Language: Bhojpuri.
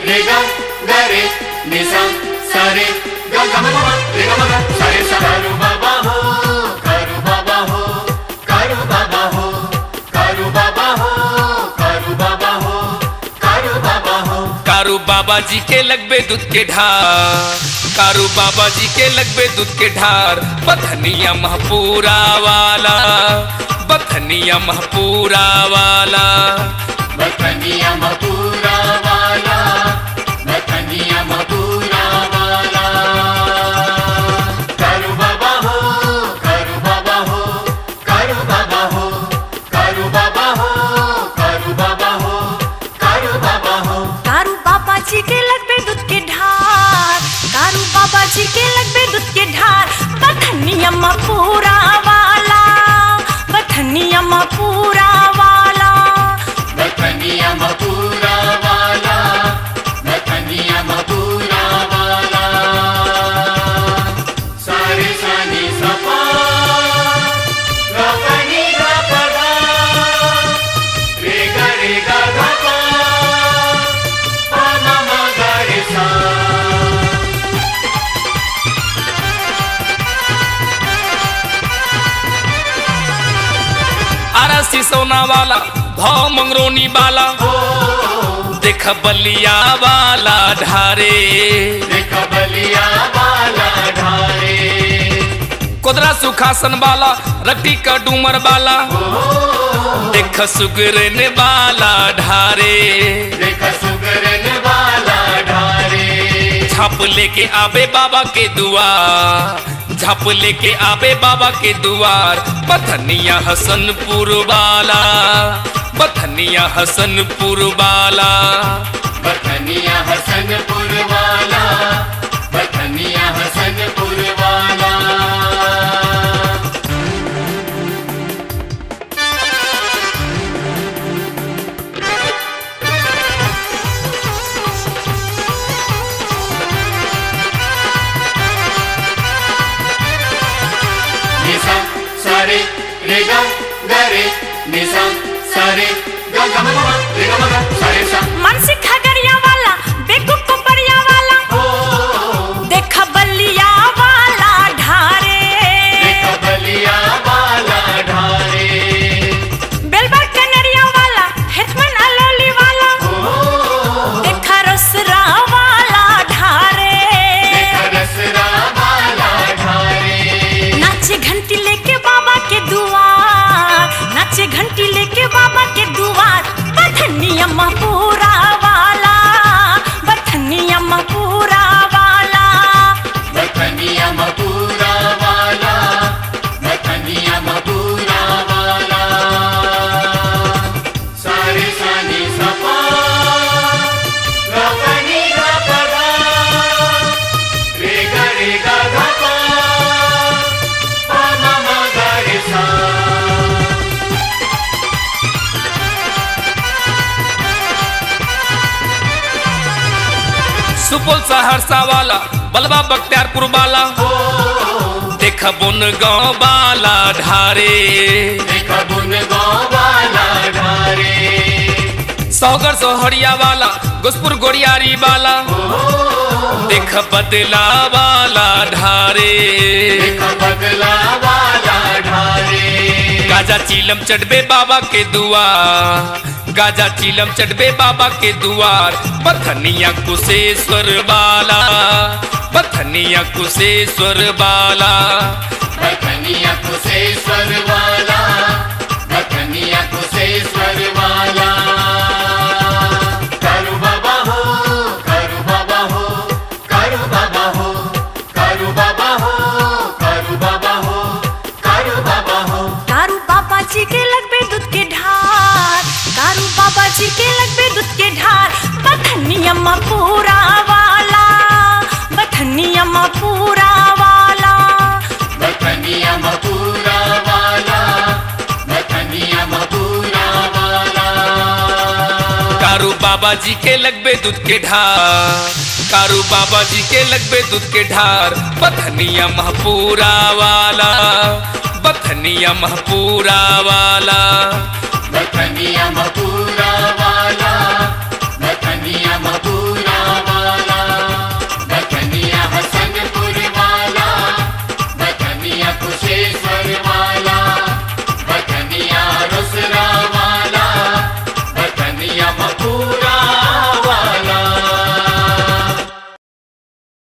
रे ग ग रे नि सा सा रे ग ग म म रे ग म ग सा रे सा करू बाबा हो करू बाबा हो करू बाबा हो करू बाबा हो करू बाबा हो करू बाबा हो। कारू बाबा जी के लगबे दूध के ढार, कारू बाबा जी के लगबे दूध के ढार, बथनिया महपूरा वाला, बथनिया महपूरा वाला, बथनिया महपूरा वाला, बथनिया महपूरा वाला। करू बाबा हो करू बाबा हो करू बाबा हो करू बाबा हो करू बाबा हो करू बाबा हो। कारू बाबा जी के लगबे दूध के ढार, कारू बाबा जी के लगबे दूध के ढार, बथनिया महपूरा वाला, बथनिया महपूरा वाला, बथनिया महपूरा वाला, बथनिया महपूरा वाला। सारे सानी सपा गपनी गपदा रे ग गपा पा म म ग रे सा। आरसी सोना वाला भाव मंगरोनी वाला, देख बलिया वाला ढारे, देख बलिया वाला ढारे, कोदरा सुखासन वाला रट्टी का डूमर वाला, देख सुगरन वाला ढारे, देख सुगरन वाला ढारे। झाप लेके आवे बाबा के दुआर, झाप लेके आवे बाबा के दुआर, बथनिया हसनपुर वाला, बथनिया हसनपुर वाला, बथनिया हसनपुर वाला, बथनिया हसनपुर वाला। नि सा सा रे रे ग ग रे नि सा सा रे ग ग म म रे ग म ग सा रे सा। मनसी खगड़िया वाला, बेकुब कोपरिया वाला, देख बलिया वाला ढारे, देख बलिया वाला ढारे, बेलबर कनरिया वाला, हेतमन अलोली वाला, देख रसरा वाला ढारे, देख रसरा वाला ढारे। नाचे घंटी लेके बाबा के दुआर, नाचे घंटी लेके बाबा के दुआर, बथनिया महपूरा वाला, बथनिया महपूरा वाला, बथनिया महपूरा वाला, बथनिया महपूरा वाला। सारे सानी सपा गपनी गपदा रे ग गपा पा म म ग रे सा। सुपौल सहरसा वाला, बलवा बख्तियारपुर वाला, देख बुन गाँव वाला ढारे, देख बुन गाँव वाला ढारे, सौगर सोहरिया वाला, गोसपुर गोड़ियारी वाला, देख बदला वाला ढारे, देख बदला वाला ढारे। गाजा चीलम चढ़बे बाबा के दुआर, गाजा चीलम चढ़बे बाबा के दुआर, बथनिया कुशेश्वर वाला, बथनिया कुशेश्वर वाला, बथनिया कुशेश्वर वाला, बथनिया कुशेश्वर वाला। करू बाबा हो करू बाबा हो करू बाबा हो करू बाबा हो करू बाबा हो करू बाबा हो। कारू बाबा जी के लगबे दूध के ढार, कारू बाबा जी के लगबे दूध के ढार, बथनिया महपूरा वाला, बथनिया महपूरा वाला, बथनिया महपूरा वाला, बथनिया महपूरा वाला। कारू बाबा जी के लगबे दूध के ढार, कारू बाबा जी के लगबे दूध के ढार, बथनिया महपूरा वाला, बथनिया महपूरा वाला, बथनिया महपूरा